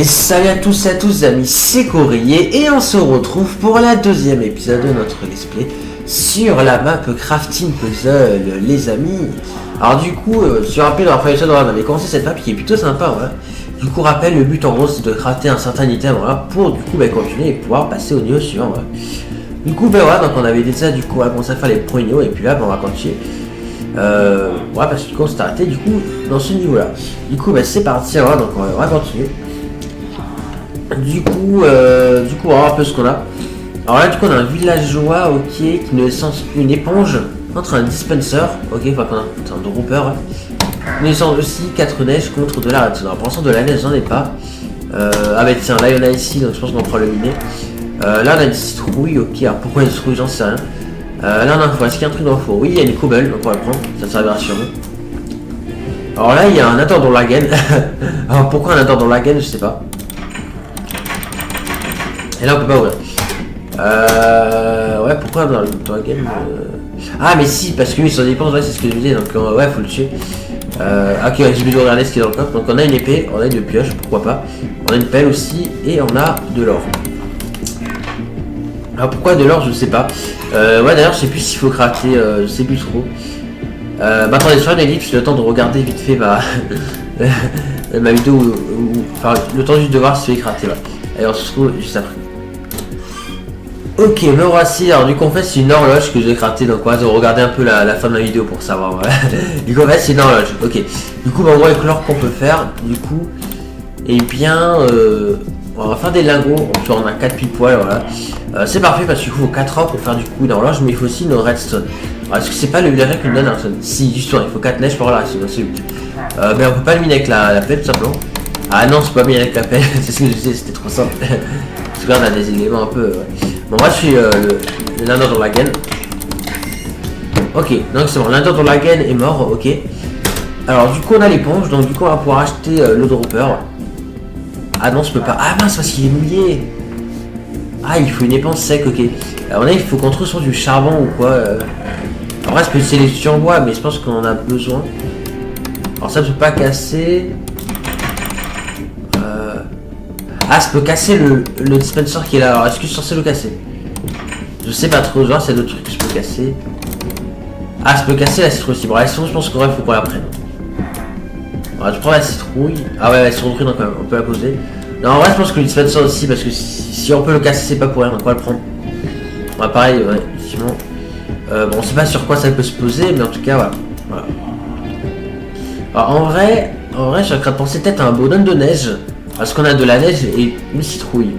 Et salut à tous amis, c'est Courrier et on se retrouve pour la deuxième épisode de notre let's play sur la map Crafting Puzzle, les amis. Alors du coup, si je rappelle dans la première épisode, on avait commencé cette map qui est plutôt sympa, voilà. Du coup, rappelle, le but en gros c'est de crafter un certain item, voilà, pour du coup continuer et pouvoir passer au niveau suivant, voilà. Du coup, voilà, donc on avait déjà du coup on va commencer à faire les premiers niveaux et puis là on va continuer. Ouais, parce que du coup on s'est arrêté du coup dans ce niveau là. Du coup c'est parti, voilà, donc on va continuer. Du coup on va voir un peu ce qu'on a. Alors là du coup on a un villageois, ok, qui nous laisse une éponge contre un dispenser, ok, enfin c'est un dropper, ouais. Nous laissons aussi 4 neiges contre de la redstone. Alors pour l'instant de la neige j'en ai pas. Ah bah tiens, là il y en a ici, donc je pense qu'on pourra le miner. Là on a une citrouille, ok, alors pourquoi une citrouille j'en sais rien. Là on a un four, est-ce qu'il y a un truc dans le four? Oui, il y a une cobble, donc on va le prendre, ça servira sûrement. Alors là il y a un attendant lagen. Alors pourquoi un attendant lagen, je sais pas. Et là on peut pas ouvrir. Ouais, pourquoi dans le lagen Ah mais si, parce que lui ça dépend, ouais, c'est ce que je disais, donc ouais faut le tuer. Ok, ouais, j'ai besoin de regarder ce qui est dans le coffre. Donc on a une épée, on a une pioche, pourquoi pas. On a une pelle aussi et on a de l'or. Alors pourquoi de l'or, je sais pas. Ouais d'ailleurs je sais plus s'il faut craquer, je sais plus trop. Bah attendez, sur une élite, j'ai le temps de regarder vite fait ma vidéo, enfin le temps juste de voir si je vais craquer là. Et on se retrouve juste après. Ok, me voici. Alors du coup en fait c'est une horloge que j'ai craqué, donc on va regarder un peu la fin de ma vidéo pour savoir. Voilà. Du coup en fait c'est une horloge, ok. Du coup bah, en gros avec l'or qu'on peut faire, du coup, et bien on va faire des lingots, on a 4 pile poil, voilà. C'est parfait parce qu'il faut 4 or pour faire du coup une horloge, mais il faut aussi une redstone. Alors est-ce que c'est pas le villageois qui nous donne la redstone? Si, justement, il faut 4 neiges pour la redstone, c'est but. Mais on peut pas le miner avec la pelle tout simplement. Ah non, c'est pas miner avec la pelle, c'est ce que je disais, c'était trop simple. Parce que là on a des éléments un peu. Ouais. Bon, moi je suis le lindor dans la gaine. Ok, donc c'est bon, lindor dans la gaine est mort, ok. Alors du coup on a l'éponge, donc du coup on va pouvoir acheter le dropper. Ah non, je peux pas. Ah mince, parce qu'il est mouillé. Ah, il faut une éponge sec, ok. Alors là, il faut qu'on trouve sur du charbon ou quoi. En vrai, c'est les sur bois, mais je pense qu'on en a besoin. Alors ça, je peux pas casser. Ah, ça peut casser le dispenser qui est là. Alors, est-ce que je suis censé le casser? Je sais pas trop, genre, c'est d'autres trucs que je peux casser. Ah, je peux casser la citrouille aussi. Bon, la citrouille, je pense qu'en vrai, il faut qu'on la prenne. Alors, je prends la citrouille. Ah ouais, la citrouille, donc on peut la poser. Non, en vrai, je pense que le dispenser aussi, parce que si on peut le casser, c'est pas pour rien, donc on va le prendre. Ouais, pareil, ouais, effectivement. Bon, on sait pas sur quoi ça peut se poser, mais en tout cas, voilà. Alors, en vrai, je suis en train de penser peut-être à un bonhomme de neige, parce qu'on a de la neige et une citrouille.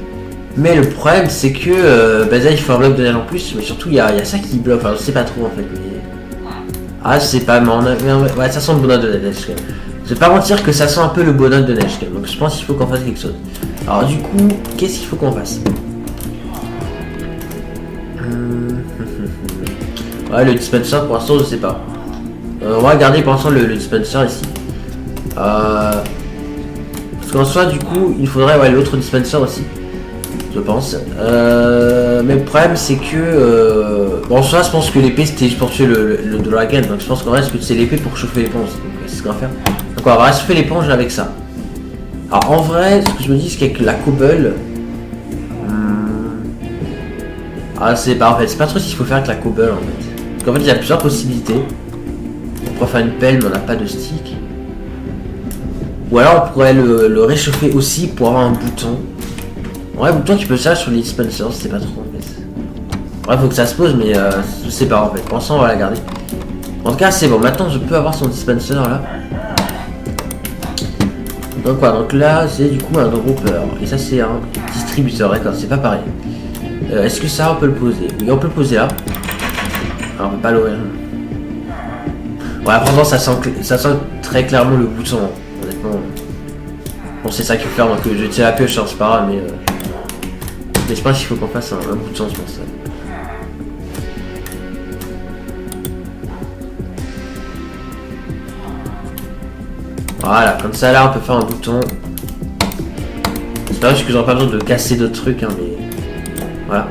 Mais le problème, c'est que, bah, là, il faut un bloc de neige en plus, mais surtout, il y a ça qui bloque, enfin, je sais pas trop, en fait, mais... Ah, je sais pas, mais ouais, ça sent le bonhomme de neige, quand même. Je vais pas mentir que ça sent un peu le bonhomme de neige, donc je pense qu'il faut qu'on fasse quelque chose. Alors du coup, qu'est-ce qu'il faut qu'on fasse? Ouais, le dispenser pour l'instant je sais pas. On va regarder pour l'instant le dispenser ici. Parce qu'en soit du coup il faudrait l'autre dispenser aussi. Je pense. Mais le problème c'est que bon en soi je pense que l'épée c'était juste pour tuer le dragon, donc je pense qu'en vrai c'est l'épée pour chauffer l'éponge. C'est ce qu'on va faire. Donc on va réchauffer l'éponge avec ça. Alors en vrai, ce que je me dis c'est qu'avec la cobble... Ah c'est pas en fait, c'est pas trop ce qu'il faut faire avec la cobble en fait. Parce qu'en fait il y a plusieurs possibilités. On pourrait faire une pelle mais on n'a pas de stick. Ou alors on pourrait le réchauffer aussi pour avoir un bouton. Ouais, bouton tu peux ça sur les dispensers, c'est pas trop en fait. Ouais, faut que ça se pose mais je sais pas en fait. Pour l'instant on va la garder. En tout cas c'est bon, maintenant je peux avoir son dispenser là. Donc voilà, donc là c'est du coup un dropper et ça c'est un distributeur, d'accord, c'est pas pareil. Est-ce que ça on peut le poser? Oui, on peut le poser là. Alors on peut pas l'ouvrir. Ouais, apparemment ça sent très clairement le bouton, honnêtement. Bon c'est ça qu'il faut faire, donc je tire la pioche, hein, c'est pas grave, mais je pense qu'il faut qu'on fasse un bouton, je pense. Voilà, comme ça là on peut faire un bouton. C'est pas juste que j'aurais pas besoin de casser d'autres trucs, hein, mais voilà.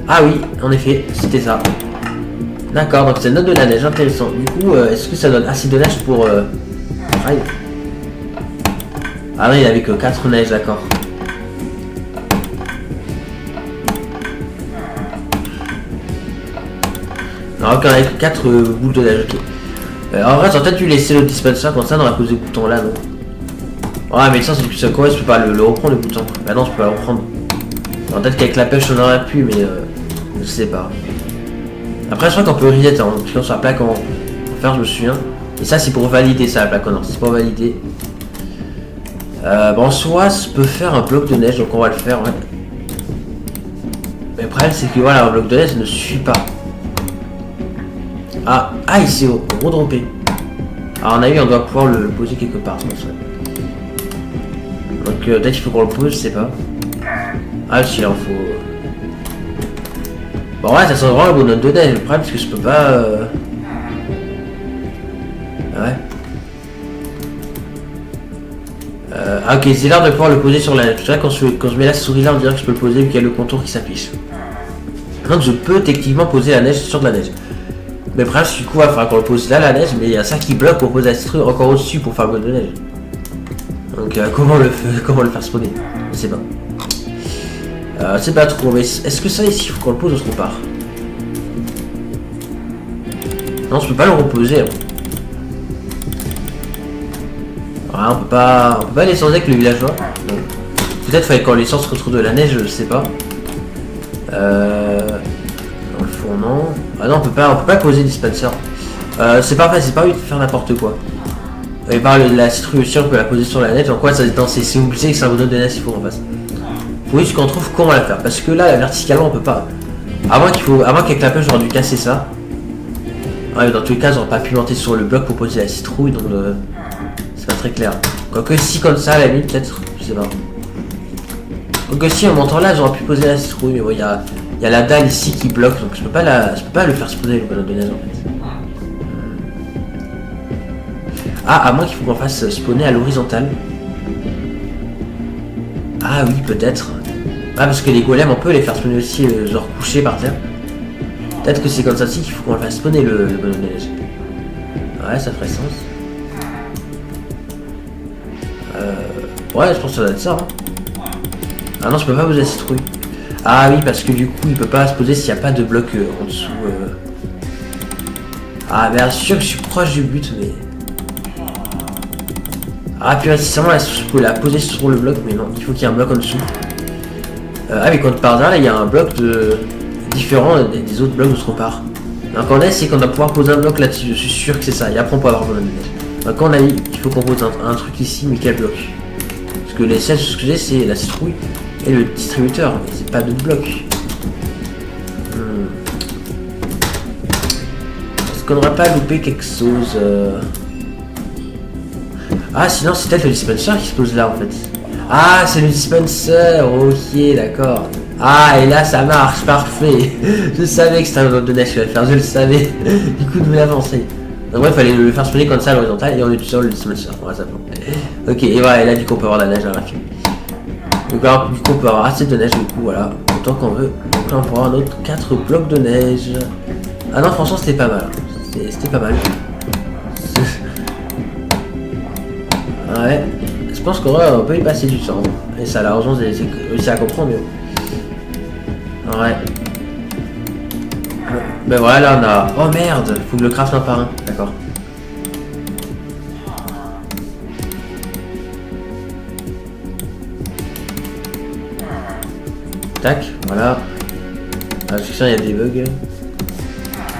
Ah oui, en effet, c'était ça. D'accord, donc c'est note de la neige, intéressant. Du coup, est-ce que ça donne assez de neige pour... Aïe. Ah non, il avait que 4 neiges, d'accord. Non, ok, on avait que 4 boules de neige, ok. En vrai, j'aurais peut-être dû laisser le dispenser comme ça, on aurait posé le bouton là, non. Ouais, mais ça, c'est que ça quoi, je peux pas le reprendre le bouton. Bah non, je peux pas le reprendre. Peut-être qu'avec la pêche, on aurait pu, mais je sais pas. Après, je crois qu'on peut reset en cliquant sur la plaque en faire, je me souviens. Et ça, c'est pour valider ça, la plaque en or. C'est pour valider. Bon, soit je peux faire un bloc de neige, donc on va le faire, ouais. Mais le problème, c'est que voilà, un bloc de neige ne suffit pas. Ah, il s'est redroppé. Alors, on a vu, on doit pouvoir le poser quelque part, je pense. Donc, peut-être qu'il faut qu'on le pose, je sais pas. Ah, si, il en faut. Bon, ouais, ça sent vraiment le bonhomme de neige. Le problème, c'est que je peux pas. Ouais. Ah, ok, c'est l'heure de pouvoir le poser sur la neige. C'est vrai, quand je mets la souris là, on dirait que je peux le poser vu qu'il y a le contour qui s'affiche. Donc, je peux techniquement poser la neige sur de la neige. Mais bref, du coup, il va falloir qu'on le pose là, la neige, mais il y a ça qui bloque pour poser la citrouille encore au-dessus pour faire le bonhomme de neige. Donc, comment le faire spawner? Je sais pas. C'est pas trop, mais est-ce que ça ici, il faut qu'on le pose ou on se repart? Non, je peux pas le reposer. Hein. Ouais, on peut pas aller sans avec le villageois. Peut-être fallait qu'on les sorte autour de la neige, je sais pas. Dans le fourneau. Ah non, on peut pas poser dispenser. C'est pas lui de faire n'importe quoi. Et par la citrouille aussi, on peut la poser sur la neige. En quoi ça c'est obligé que ça vous donne des neige, il faut en face. Faut juste qu'on trouve comment la faire. Parce que là, verticalement, on peut pas. À moins qu'avec la pêche, j'aurais dû casser ça. Ouais, mais dans tous les cas, j'aurais pas pu monter sur le bloc pour poser la citrouille, donc c'est pas très clair. Quoique si comme ça, à la limite, peut-être, je sais pas. Quoique si en montant là, j'aurais pu poser la citrouille, mais bon, il y a la dalle ici qui bloque, donc je peux pas le faire spawner le bonhomme de neige en fait. Ah, à moins qu'il faut qu'on fasse spawner à l'horizontale. Ah oui, peut-être. Ah, parce que les golems, on peut les faire spawner aussi, genre couchés par terre. Peut-être que c'est comme ça aussi qu'il faut qu'on le fasse spawner le bonhomme de neige. Ouais, ça ferait sens. Ouais, je pense que ça doit être ça. Hein. Ah non, je peux pas poser la citrouille. Ah oui, parce que du coup, il peut pas se poser s'il n'y a pas de bloc en dessous. Ah, bien sûr que je suis proche du but, mais... Ah, puis si seulement je peux la poser sur le bloc, mais non, il faut qu'il y ait un bloc en dessous. Ah, mais quand par là, il y a un bloc différent des autres blocs où on part. Donc on a, c'est qu'on va pouvoir poser un bloc là-dessus, je suis sûr que c'est ça, et après on peut avoir bonhomme de neige. Donc on a dit, il faut qu'on pose un truc ici, mais quel bloc? Parce que les seules choses que j'ai, c'est la citrouille et le distributeur, mais c'est pas d'autres blocs. Est-ce qu'on n'aurait pas loupé quelque chose Ah, sinon c'est peut-être le dispenser qui se pose là en fait. Ah, c'est le dispenser, ok, d'accord. Ah, et là ça marche, parfait. Je savais que c'était un autre de neige qui allait le faire, je le savais. Du coup, nous l'avancer. Donc, ouais, il fallait le faire spawner comme ça à l'horizontale et on est sur le dispenser. Ouais, ça prend. Ok, et voilà, et là, du coup, on peut avoir de la neige à la fin. Donc, alors, du coup, on peut avoir assez de neige, du coup, voilà, autant qu'on veut. Donc, là, on pourra avoir un autre 4 blocs de neige. Ah non, franchement, c'était pas mal. C'était pas mal. Ouais, je pense qu'on peut y passer du temps. Et ça, largement, c'est réussi à comprendre mieux. Ouais. Ben voilà, là on a... Oh merde, faut que je le craft un par un. D'accord. Tac, voilà. Ah, je suis sûr, il y a des bugs.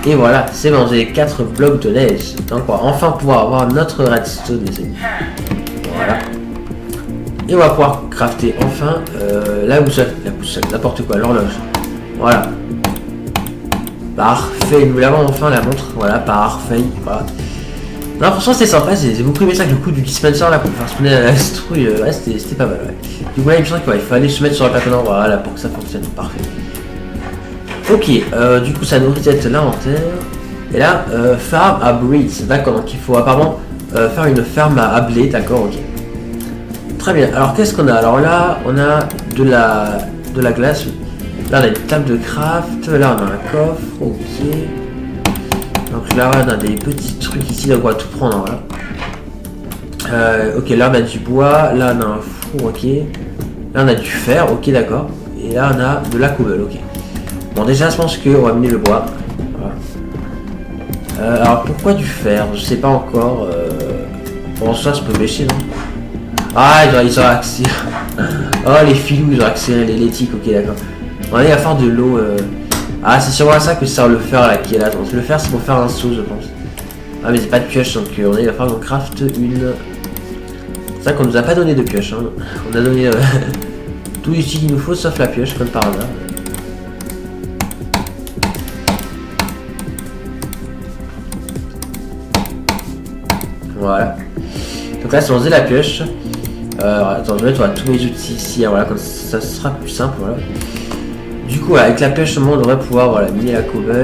Et voilà, c'est bon, j'ai 4 blocs de neige. Donc on va enfin pouvoir avoir notre redstone, les amis. Voilà. Et on va pouvoir crafter enfin la boussole, n'importe quoi, l'horloge. Voilà. Parfait, nous l'avons enfin la montre. Voilà, parfait. Voilà. Non, franchement, c'était sympa. J'ai beaucoup aimé ça, le coup du dispenser là pour faire spawner la citrouille. Ouais, c'était pas mal. Ouais. Du coup, là, il me semble qu'il fallait se mettre sur la plaque en or, voilà, pour que ça fonctionne. Parfait. Ok, du coup, ça nous reset l'inventaire. Et là, farm à breeds. D'accord, donc il faut apparemment faire une ferme à blé. D'accord, ok. Très bien. Alors, qu'est-ce qu'on a? Alors là, on a de la glace. Là, on a une table de craft. Là, on a un coffre. Ok. Donc là, on a des petits trucs ici. Donc, on va tout prendre. Voilà. Ok, là on a du bois, là on a un four, ok. Là on a du fer, ok d'accord. Et là on a de la cobble, ok. Bon déjà je pense qu'on va amener le bois. Voilà. Alors pourquoi du fer? Je sais pas encore. Bon ça peut pêcher non? Ah ils ont accès. Oh les filous ils ont accéléré les l'éthique, ok d'accord. On est à faire de l'eau. Ah c'est sûrement à ça que sert le fer là qui est là. Donc, le fer c'est pour faire un seau je pense. Ah mais c'est pas de pioche donc on est à faire qu'on craft une. C'est vrai qu'on nous a pas donné de pioche, hein. On a donné tout l'outil qu'il nous faut sauf la pioche comme par hasard. Voilà. Donc là si on faisait la pioche. Attends je vais mettre tous mes outils ici, hein, voilà comme ça sera plus simple voilà. Du coup avec la pioche on devrait pouvoir voilà, miner la cobble.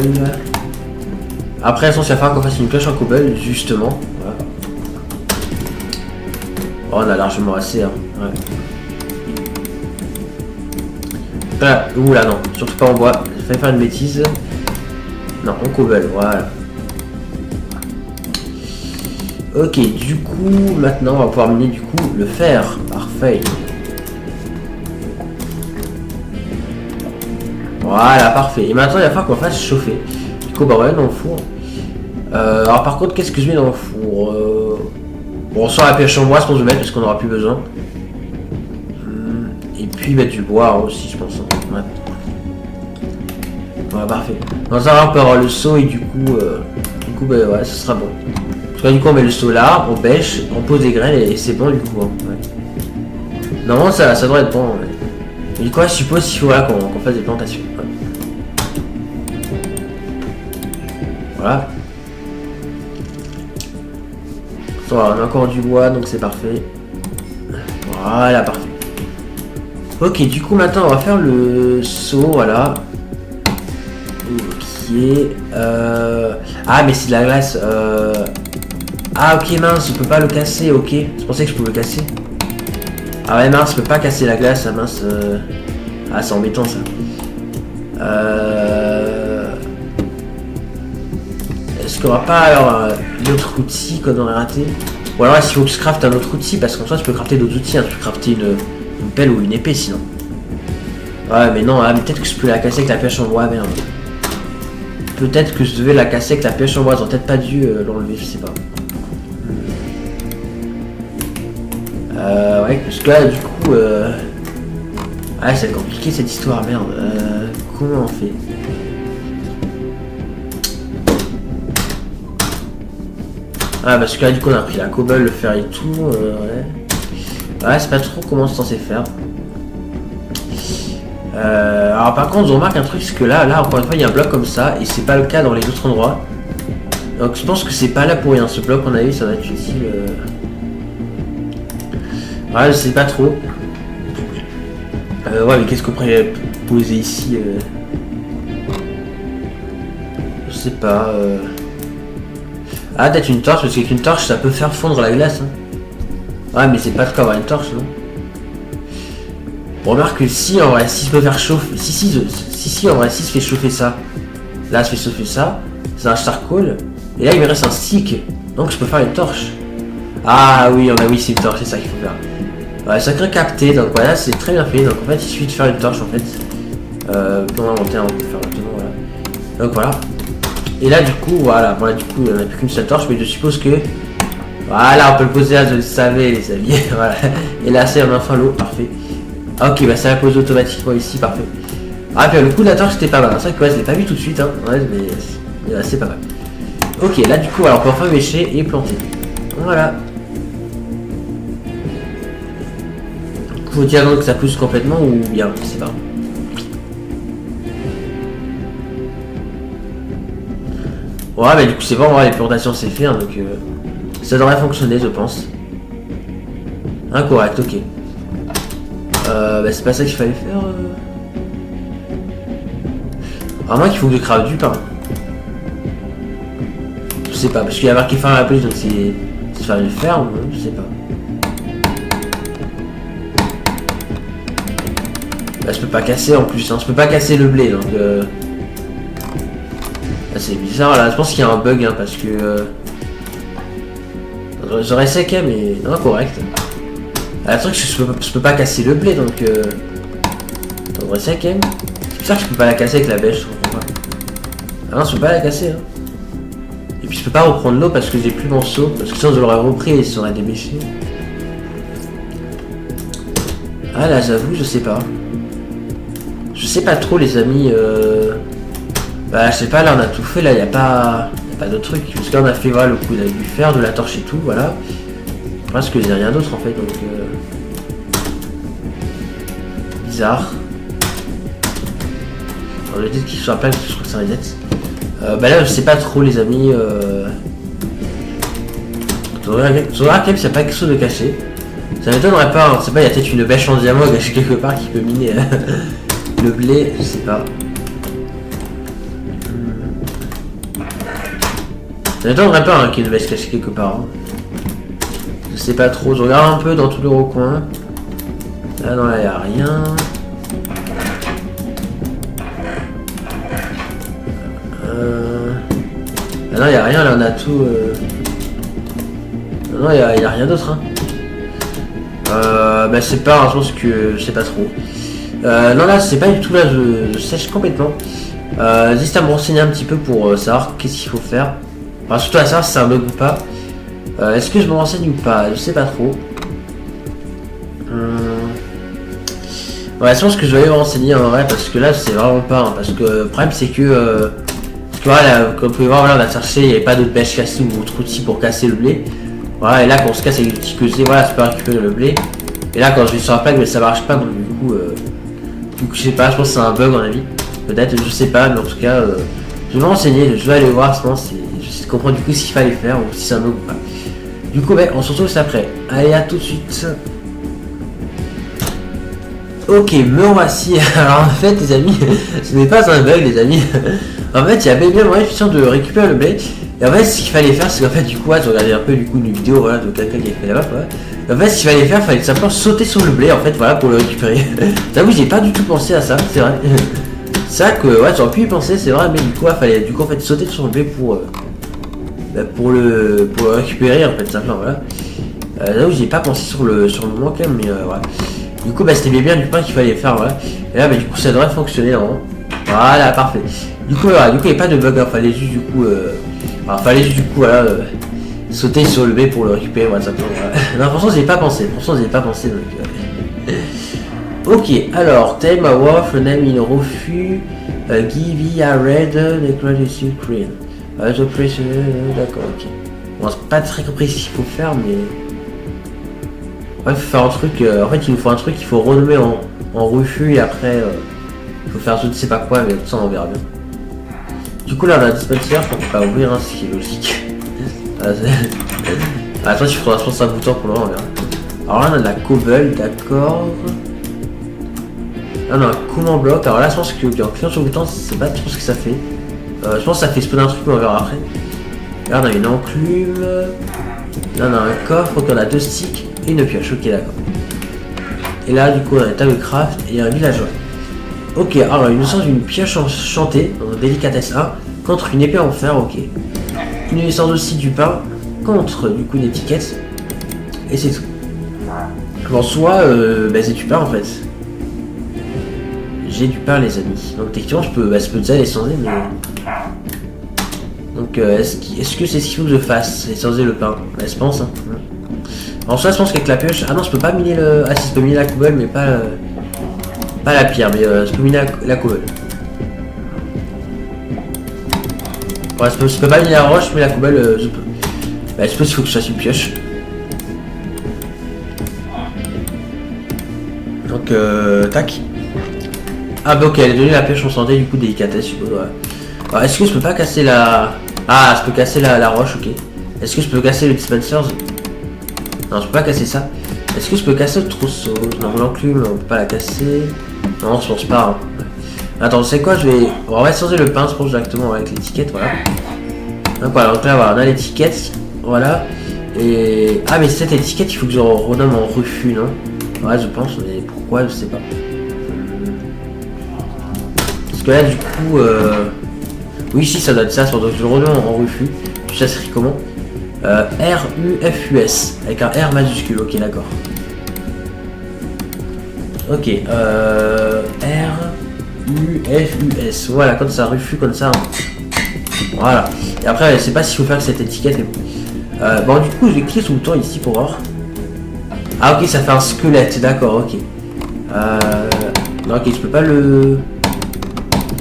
Après il va falloir qu'on fasse une pioche en cobble justement. Voilà. Oh, on a largement assez hein. Ouais. Voilà. Oula non, surtout pas en bois, j'ai failli faire une bêtise. Non, en cobble, voilà. Ok, du coup, maintenant on va pouvoir mener du coup le fer. Parfait. Voilà, parfait. Et maintenant il va falloir qu'on fasse chauffer. Du coup, bah ouais, dans le four. Alors par contre, qu'est-ce que je mets dans le four Bon, on sort la pioche en bois, je pense que je vais mettre parce qu'on n'aura plus besoin. Et puis mettre du bois aussi, je pense. Ouais. Ouais, parfait. Dans ça, on peut avoir le seau et du coup, bah ouais, ce sera bon. Parce que du coup, on met le seau là, on pêche, on pose des graines et c'est bon du coup. Hein. Ouais. Normalement, ça devrait être bon. Ouais. Et du coup, je suppose qu'il faut voilà, qu'on fasse des plantations. Ouais. Voilà. Voilà, on a encore du bois, donc c'est parfait. Voilà, parfait. Ok, du coup, maintenant, on va faire le saut, voilà. Ok. Ah, mais c'est de la glace. Ah, ok, mince, je peux pas le casser, ok. Je pensais que je pouvais le casser. Ah ouais, mince, je peux pas casser la glace, ah, mince. Ah, c'est embêtant, ça. Est-ce qu'on aura pas alors d'autres outils qu'on aurait raté? Ou alors est-ce qu'il faut que je crafte un autre outil? Parce qu'en soi, tu peux crafter d'autres outils, hein. Tu peux crafter une pelle ou une épée sinon. Ouais, mais non, ah, mais peut-être que je peux la casser avec la pioche en bois, merde. Peut-être que je devais la casser avec la pioche en bois, j'aurais peut-être pas dû l'enlever, je sais pas. Ouais, parce que là, du coup, ah, c'est compliqué cette histoire, merde. Comment on fait? Ah, parce que là, du coup, on a pris la cobble, le fer et tout, ouais. Ouais, c'est pas trop comment c'est censé faire. Alors, par contre, on remarque un truc, c'est que là, encore une fois, il y a un bloc comme ça, et c'est pas le cas dans les autres endroits. Donc, je pense que c'est pas là pour rien. Ce bloc qu'on a eu, ça va être utile. Ouais, je sais pas trop. Ouais, mais qu'est-ce qu'on pourrait poser ici Je sais pas. Ah, peut-être une torche, parce qu'avec une torche, ça peut faire fondre la glace. Hein. Ouais, mais c'est pas le cas d'avoir une torche, non? On remarque que si, en vrai, si je peux faire chauffer... Si, en vrai, si je fais chauffer ça... Là, je fais chauffer ça. C'est un charcoal. Et là, il me reste un stick. Donc, je peux faire une torche. Ah oui, oui, c'est une torche, c'est ça qu'il faut faire. Ouais, sacré capté, donc voilà, c'est très bien fait. Donc en fait, il suffit de faire une torche en fait. Puis on va monter, on peut faire maintenant, voilà. Donc voilà. Et là, du coup, voilà, du coup, on n'a plus qu'une seule torche, mais je suppose que. Voilà, on peut le poser là, je le savais, les amis. Voilà. Et là, c'est enfin l'eau, parfait. Ok, bah ça va poser automatiquement ici, parfait. Ah, puis le coup de la torche, c'était pas mal. C'est vrai que ouais, je l'ai pas vu tout de suite, hein. Ouais, mais là, c'est pas mal. Ok, là, du coup, alors, on peut enfin mécher et planter. Voilà. Faut dire donc que ça pousse complètement ou bien, je sais pas. Ouais, mais du coup c'est bon, ouais, les plantations c'est fait, hein, donc ça devrait fonctionner je pense. Incorrect, ok. Bah c'est pas ça qu'il fallait faire. À moins qu'il faut que je crave du pain. Je sais pas, parce qu'il y a marqué faire la police, donc c'est faire une ferme, je sais pas. Bah, je peux pas casser en plus, hein. Je peux pas casser le blé donc c'est bizarre là, je pense qu'il y a un bug hein, parce que J'aurais séqué, mais non, correct. Ah, le truc, je peux pas casser le blé, donc j'aurais séqué. C'est ça que je peux pas la casser avec la bêche, je comprends pas. Ah non, je peux pas la casser. Hein. Et puis je peux pas reprendre l'eau parce que j'ai plus mon seau. Parce que sinon je l'aurais repris et ça aurait débêché. Ah là, j'avoue, je sais pas. Je sais pas trop, les amis. Bah, je sais pas, là on a tout fait, là y a pas de truc. Parce que là on a fait voilà, le coup du fer, de la torche et tout, voilà. Parce que j'ai rien d'autre en fait, donc. Bizarre. On le dit qu'il soit plein, je crois que ça reset. Bah là je sais pas trop, les amis. Faudra quand même s'il n'y a pas quelque chose de caché. Ça m'étonnerait pas, on sait pas, il y a peut-être une bêche en diamant cachée quelque part qui peut miner le blé, je sais pas. Ça m'étonnerait pas qu'il y ait une bêche cachée quelque part. Hein. Je sais pas trop, je regarde un peu dans tous les recoins. Là non, là il n'y a rien. Ah non, il n'y a rien, là on a tout. Non, il n'y a rien d'autre. Hein. Bah c'est pas, je pense que je sais pas trop. Non là c'est pas du tout là, je sèche complètement. Juste à me renseigner un petit peu pour savoir qu'est-ce qu'il faut faire. Enfin, surtout à savoir si c'est un bug ou pas. Est-ce que je me renseigne ou pas? Je sais pas trop. Ouais, je pense que je vais aller me renseigner en vrai parce que là c'est vraiment pas. Hein, parce que le problème c'est que voilà, comme vous pouvez voir, voilà, on a cherché, il n'y avait pas d'autres bêches cassées ou d'autres outils pour casser le blé. Voilà, et là quand on se casse avec le petit que voilà, c'est pas récupérer le blé. Et là quand je vais sur la plaque, mais ça marche pas, donc du coup je sais pas, je pense que c'est un bug en avis. Peut-être, je sais pas, mais en tout cas, je vais me renseigner, je vais aller voir, je pense, je sais comprendre du coup ce qu'il fallait faire ou si c'est un bug ou pas. Du coup, on se retrouve juste après. Allez, à tout de suite. Ok, me voici. Alors en fait, les amis, ce n'est pas un bug, les amis. En fait, il y avait bien moyen de récupérer le blé. Et en fait, ce qu'il fallait faire, c'est qu'en fait, du coup, je regardais un peu du coup une vidéo, voilà, de quelqu'un qui a fait la map. Voilà. En fait, ce qu'il fallait faire, il fallait simplement sauter sur le blé, en fait, voilà, pour le récupérer. J'avoue, j'ai pas du tout pensé à ça, c'est vrai. C'est ça que, ouais, j'aurais pu y penser, c'est vrai, mais du coup, il fallait du coup en fait sauter sur le blé pour le récupérer, en fait, simplement, voilà. J'avoue, j'ai pas pensé sur le moment quand même, mais voilà. Du coup, c'était bien du pain qu'il fallait faire, voilà. Et là, du coup, ça devrait fonctionner, normalement. Voilà, parfait. Du coup, voilà, il n'y a pas de bug, il fallait juste du coup, voilà, sauter sur le B pour le récupérer, voilà, simplement. Voilà. Non, franchement, j'ai pas pensé. Donc, ok, alors, tell my wife, name in refus, give me a red, necklace green. The press, d'accord, ok. Bon, c'est pas très compris ce qu'il faut faire, mais. Ouais, il faut faire un truc, en fait il nous faut un truc qu'il faut renommer en refus et après il faut faire je ne sais pas quoi, mais tout ça on verra bien. Du coup là on a un dispenser qu'on peut pas ouvrir, hein, ce qui est logique. Attends, il faudra je pense un bouton pour le voir, on verra. Alors là on a de la cobble, d'accord. Là on a un comment bloc, alors là je pense qu'en cliquant sur le bouton c'est pas trop ce que ça fait. Je pense que ça fait spawner un truc mais on verra après. Là on a une enclume. Là on a un coffre, donc on a 2 sticks. Et une pioche, ok d'accord. Et là du coup on a un table de craft et un villageois. Ok, alors il nous sort une pioche enchantée, dans délicatesse 1, contre une épée en fer, ok. Il nous sort aussi du pain, contre du coup une étiquette. Et c'est tout. En soit c'est du pain en fait. J'ai du pain les amis. Donc techniquement je peux déjà les changer mais. Donc est-ce que c'est ce qu'il faut que je fasse? Les changer le pain? Bah je pense hein. En soi, je pense qu'avec la pioche. Ah non, je peux pas miner le. Ah si, je peux miner la cobble, mais pas la pierre, mais je peux miner la cobble. Ouais, je peux pas miner la roche, mais la cobble, je peux. Bah, je suppose qu'il faut que je fasse une pioche. Donc, tac. Ah bah ok, elle est donnée la pioche en santé, du coup, délicatesse, je suppose, ouais. Alors, est-ce que je peux pas casser la. Ah, je peux casser la roche, ok. Est-ce que je peux casser le dispenser? Non, je peux pas casser ça. Est-ce que je peux casser le trousseau? Non, l'enclume, on peut pas la casser. Non, je pense pas. Hein. Attends, c'est quoi? On va changer le pain, je pense directement avec l'étiquette, voilà. Donc voilà, donc là, voilà, on a l'étiquette, voilà. Et. Ah, mais cette étiquette, il faut que je renomme en refus, non? Ouais, je pense, mais pourquoi? Je sais pas. Parce que là, du coup. Oui, si, ça doit être ça, donc je le renomme en refus. Ça s'écrit comment? R-U-F-U-S. Avec un R majuscule, ok, d'accord. Ok, R-U-F-U-S. Voilà, comme ça, Rufus, comme ça. Hein. Voilà. Et après, je sais pas s'il faut faire cette étiquette. Mais... bon, du coup, je vais cliquer sur le bouton ici pour voir. Ah, ok, ça fait un squelette, d'accord, ok. Non, ok, je peux pas le...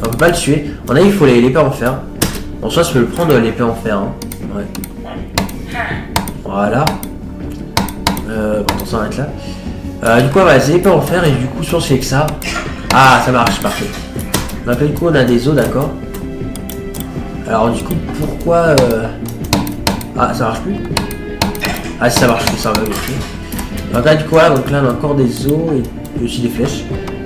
On peut pas le tuer. On a, il faut l'épée en fer. En soi, je peux le prendre l'épée en fer. Hein. Ouais. Voilà. Bon, on s'arrête là. Du coup, on va les épées en fer et du coup, si on se fait que ça. Ah, ça marche, parfait. Donc, du coup, on a des os, d'accord. Alors, du coup, pourquoi. Ah, ça marche plus. Ah, si ça marche plus, ça va, ok. Donc là, du coup, voilà, donc là, on a encore des os et aussi des flèches.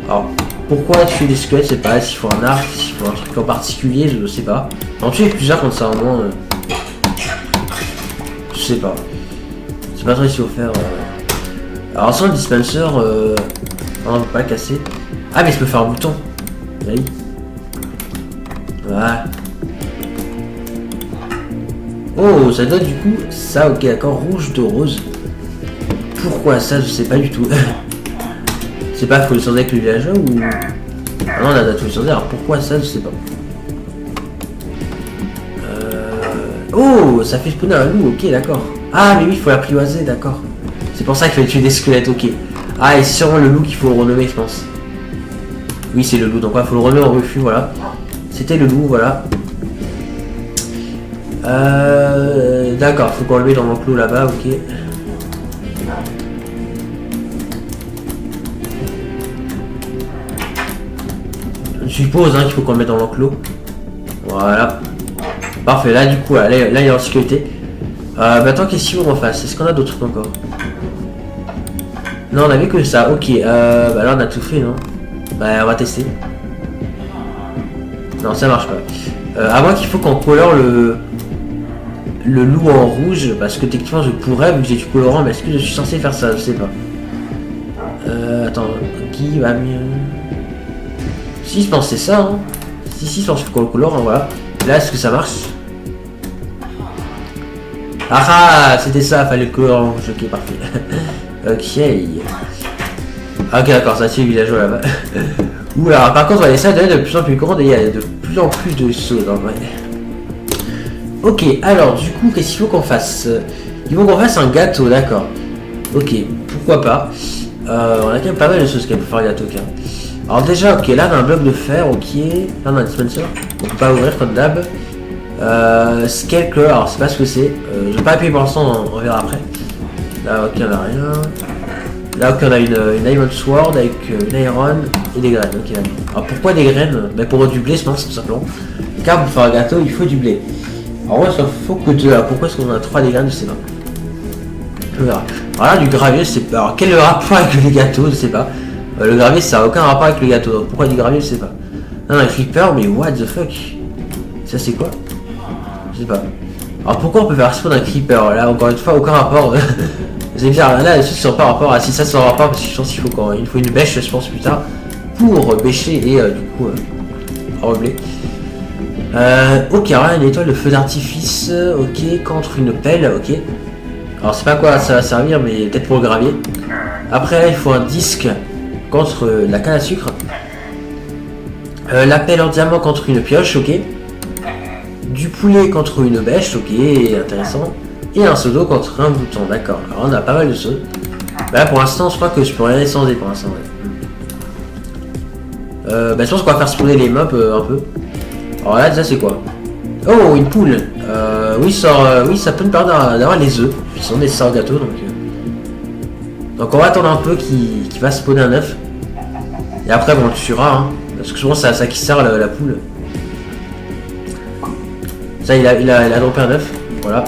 Alors, pourquoi tuer des squelettes, c'est pas s'il faut un arc, s'il faut un truc en particulier, je sais pas. En tuer plusieurs quand ça, au moins. Je sais pas. C'est pas trop si faut faire. Alors, sans le dispenser, on peut pas le casser. Ah, mais je peux faire un bouton. Oui. Voilà. Oh, ça donne du coup ça, ok, d'accord, rouge de rose. Pourquoi ça, je sais pas du tout. Je sais pas, faut le changer avec le villageois ou. Ah non, on a tout le changer, alors pourquoi ça, je sais pas. Oh, ça fait spawner un loup, ok, d'accord. Ah, mais oui, il faut l'apprivoiser, d'accord. C'est pour ça qu'il fallait tuer des squelettes, ok. Ah, et c'est sûrement le loup qu'il faut le renommer, je pense. Oui, c'est le loup, donc il faut le renommer en refus, voilà. C'était le loup, voilà. D'accord, faut qu'on le mette dans l'enclos là-bas, ok. Je suppose hein, qu'il faut qu'on le mette dans l'enclos. Voilà. Parfait, là du coup, là il est en sécurité. Maintenant, qu'est-ce qu'il faut qu'on fasse? Est-ce qu'on a d'autres trucs encore? Non, on avait que ça, ok. Bah là on a tout fait, non? Bah on va tester. Non, ça marche pas. À moins qu'il faut qu'on colore le loup en rouge, parce que techniquement je pourrais, vu que j'ai du colorant, mais est-ce que je suis censé faire ça? Je sais pas. Attends, qui va mieux? Si, je pense que c'est ça, hein. Si, je pense qu'on le colore, hein, voilà. Là, est-ce que ça marche? Ah, c'était ça, fallait le colorant en rouge, ok, parfait. Ok. Ok, d'accord, ça c'est le villageois là-bas. Oula, par contre, ouais, ça devient de plus en plus grand et il y a de plus en plus de sauts en vrai. Ok, alors du coup, qu'est-ce qu'il faut qu'on fasse? Il faut qu'on fasse un gâteau, d'accord. Ok, pourquoi pas. On a quand même pas mal de choses qu'on peut faire un gâteau, ok. Alors déjà, ok, là on a un bloc de fer, ok. Là on a un dispenser, on peut pas ouvrir comme d'hab. Scarecrow, alors c'est pas ce que c'est. Je vais pas appuyer pour l'instant, on verra après. Là, ok, on a rien. Là, ok, on a une Iron Sword avec une Iron et des graines, ok. Alors pourquoi des graines? Ben, pour du blé, je pense, tout simplement. Car pour faire un gâteau, il faut du blé. Alors moi, ça faut que 2. Alors pourquoi est-ce qu'on a 3 des graines? Je sais pas. On verra. Alors là, du gravier, je sais pas. Alors quel rapport avec les gâteaux? Je sais pas. Le gravier, ça n'a aucun rapport avec le gâteau. Donc, pourquoi du gravier? Je sais pas. Non, un creeper, mais what the fuck? Ça, c'est quoi? Je sais pas. Alors pourquoi on peut faire spawn un creeper? Là, encore une fois, aucun rapport. Vous allez me dire, là, les choses sont pas rapport. Ah, si ça, c'est en rapport, parce que je pense qu'il faut il faut une bêche, je pense, plus tard. Pour bêcher et du coup, enlever. Ok, alors là, une étoile de feu d'artifice, ok, contre une pelle, ok. Alors, c'est pas quoi ça va servir, mais peut-être pour le gravier. Après, là, il faut un disque contre la canne à sucre. La pelle en diamant contre une pioche, ok. Du poulet contre une bêche, ok, intéressant. Et un seau d'eau contre un bouton, d'accord. Alors, on a pas mal de seaux. Là, pour l'instant, je crois que je peux rien échanger pour l'instant, ouais. Je pense qu'on va faire spawner les mobs un peu. Alors là, déjà, c'est quoi? Oh, une poule. Oui, ça peut me permettre d'avoir les œufs. Qui sont des sorts gâteaux, donc on va attendre un peu qu'il va spawner un œuf. Et après, bon, on le tuera, hein. Parce que souvent, c'est à ça qui sert la poule. Ça, il a droppé un œuf. Voilà.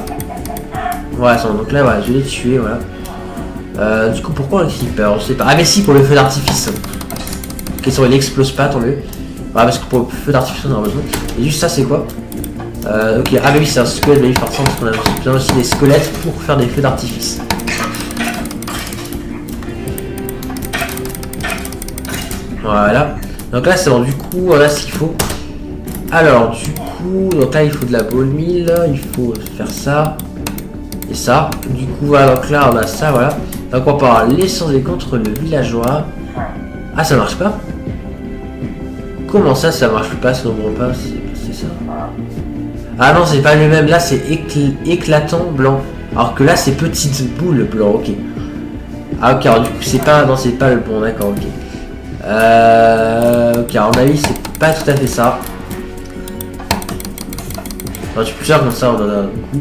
Voilà, donc là, voilà, je l'ai tué, voilà. Du coup, pourquoi un creeper? Je sais pas. Ah, mais si, pour le feu d'artifice. Question, il explose pas, tant mieux. Voilà, parce que pour le feu d'artifice, on a besoin. Et juste ça, c'est quoi? Ok, ah, mais oui, c'est un squelette, mais forcément, parce qu'on a besoin aussi des squelettes pour faire des feux d'artifice. Voilà. Donc là, c'est bon, du coup, voilà ce qu'il faut. Alors, du coup, coup, donc là il faut de la ball mill, il faut faire ça et ça. Du coup, voilà, donc là on a ça, voilà. Donc on va pouvoir l'échanger contre le villageois. Ah, ça marche pas? Comment ça, ça marche pas, ça comprend pas, c'est ça. Ah non, c'est pas le même, là c'est éclatant blanc. Alors que là c'est petite boule blanc, ok. Ah ok, alors du coup c'est pas, non c'est pas le bon, d'accord, ok. Ok, à mon avis c'est pas tout à fait ça. Non, je suis plus sûr comme ça on en a un coup.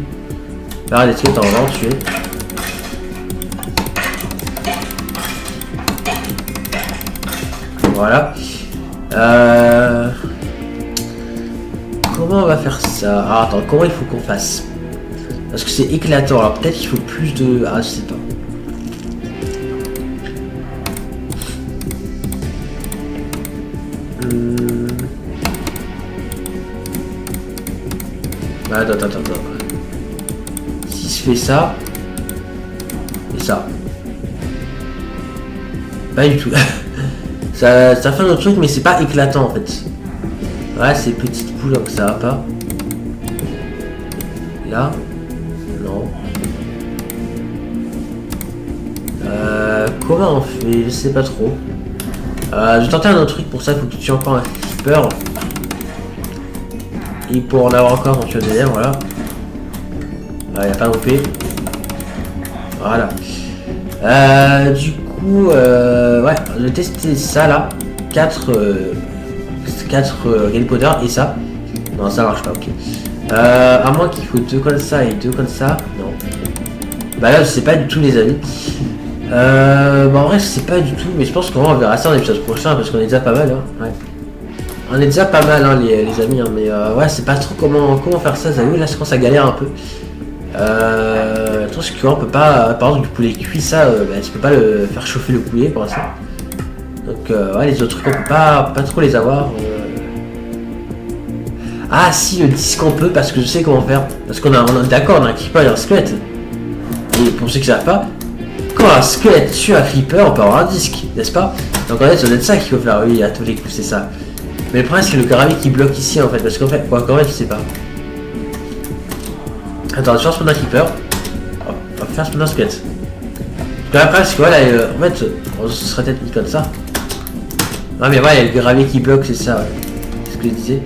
Là les trucs on va en tuer. Voilà. Comment on va faire ça? Ah attends, comment il faut qu'on fasse? Parce que c'est éclatant, alors peut-être qu'il faut plus de... Ah je sais pas. Attends. Si je fais ça... Et ça... Pas du tout. ça fait un autre truc mais c'est pas éclatant en fait. Ouais, c'est petite poule donc ça va pas. Là. Non. Comment on fait? Je sais pas trop. Je vais tenter un autre truc pour ça, il faut que tu tues encore un creeper. Et pour en avoir encore quand tu as des airs, voilà. Il n'y a pas d'OP. Voilà. Du coup, ouais, je vais tester ça là. 4 Game Powder et ça. Non, ça marche pas, ok. À moins qu'il faut 2 comme ça et 2 comme ça. Non. Bah là, je sais pas du tout, les amis. Bah en vrai, je sais pas du tout, mais je pense qu'on verra ça dans l'épisode prochain parce qu'on est déjà pas mal, hein. Ouais. On est déjà pas mal, hein, les amis, hein, mais ouais, c'est pas trop comment faire ça, vous savez, là je commence à galérer un peu. Parce qu'on peut pas, par exemple, du poulet cuit, ça, bah, tu peux pas le faire chauffer le poulet pour l'instant. Donc, ouais, les autres trucs, on peut pas trop les avoir. Ah, si, le disque on peut, parce que je sais comment faire. Parce qu'on a d'accord, on a un creeper et un squelette. Et pour ceux qui savent pas, quand un squelette tue un creeper, on peut avoir un disque, n'est-ce pas? Donc en fait, ça doit être ça qu'il faut faire, oui, à tous les coups, c'est ça. Mais le problème c'est le gravier qui bloque ici en fait, parce qu'en fait, quoi, quand même je sais pas. Attends, je vais faire spawn un creeper. Hop, on va faire spawn un squelette. Parce que après, c'est quoi là, en fait, ce serait peut-être mis comme ça. Non mais ouais, il y a le gravier qui bloque, c'est ça, ouais. C'est ce que je disais.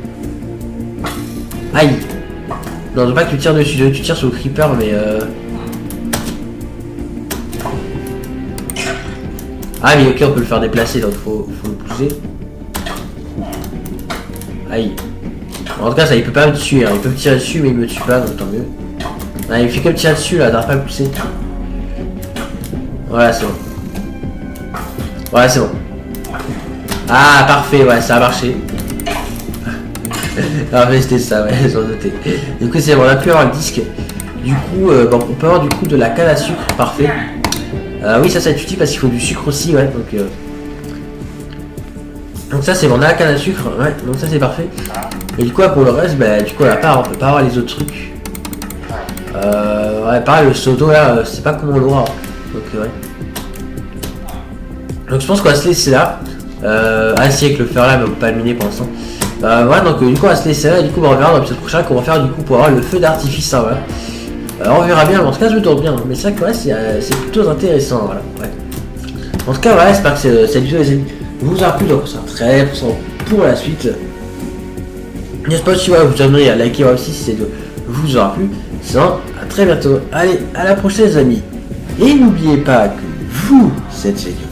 Aïe. Non, je veux pas que tu tires dessus, je veux que tu tires sur le creeper, mais Ah mais ok, on peut le faire déplacer, donc faut le pousser. Aïe. En tout cas, ça il peut pas me tuer, hein. Il peut me tirer dessus, mais il me tue pas, donc tant mieux. Ah, il fait que me tirer dessus là, t'arrives pas à le pousser. Voilà, c'est bon. Voilà, c'est bon. Ah, parfait, ouais, ça a marché. Ah, mais c'était ça, ouais, j'en doutais. Du coup, c'est bon, on a pu avoir le disque. Du coup, bon, on peut avoir du coup de la canne à sucre, parfait. Oui, ça être utile parce qu'il faut du sucre aussi, ouais, donc ça c'est bon, on a la canne à sucre, ouais, donc ça c'est parfait. Et du coup pour le reste, bah du coup à part, on peut pas avoir les autres trucs. Ouais, pareil, le seau d'eau là, c'est pas comment on l'aura. Donc ouais. Donc je pense qu'on va se laisser là. Ah si, avec le fer là, mais on peut pas le miner pour l'instant. Ouais, donc du coup on va se laisser là, et du coup on verra dans l'épisode prochain qu'on va faire du coup pour avoir le feu d'artifice, hein, voilà. On verra bien, en tout cas je me tourne bien, mais c'est vrai que ouais, c'est plutôt intéressant, voilà. Ouais. En tout cas, voilà, j'espère que cette vidéo les amis vous a plu, donc on sera très présent pour la suite. N'hésitez pas si vous abonner à liker aussi si cette vidéo vous aura plu. Sinon, à très bientôt. Allez, à la prochaine les amis. Et n'oubliez pas que vous êtes géniaux.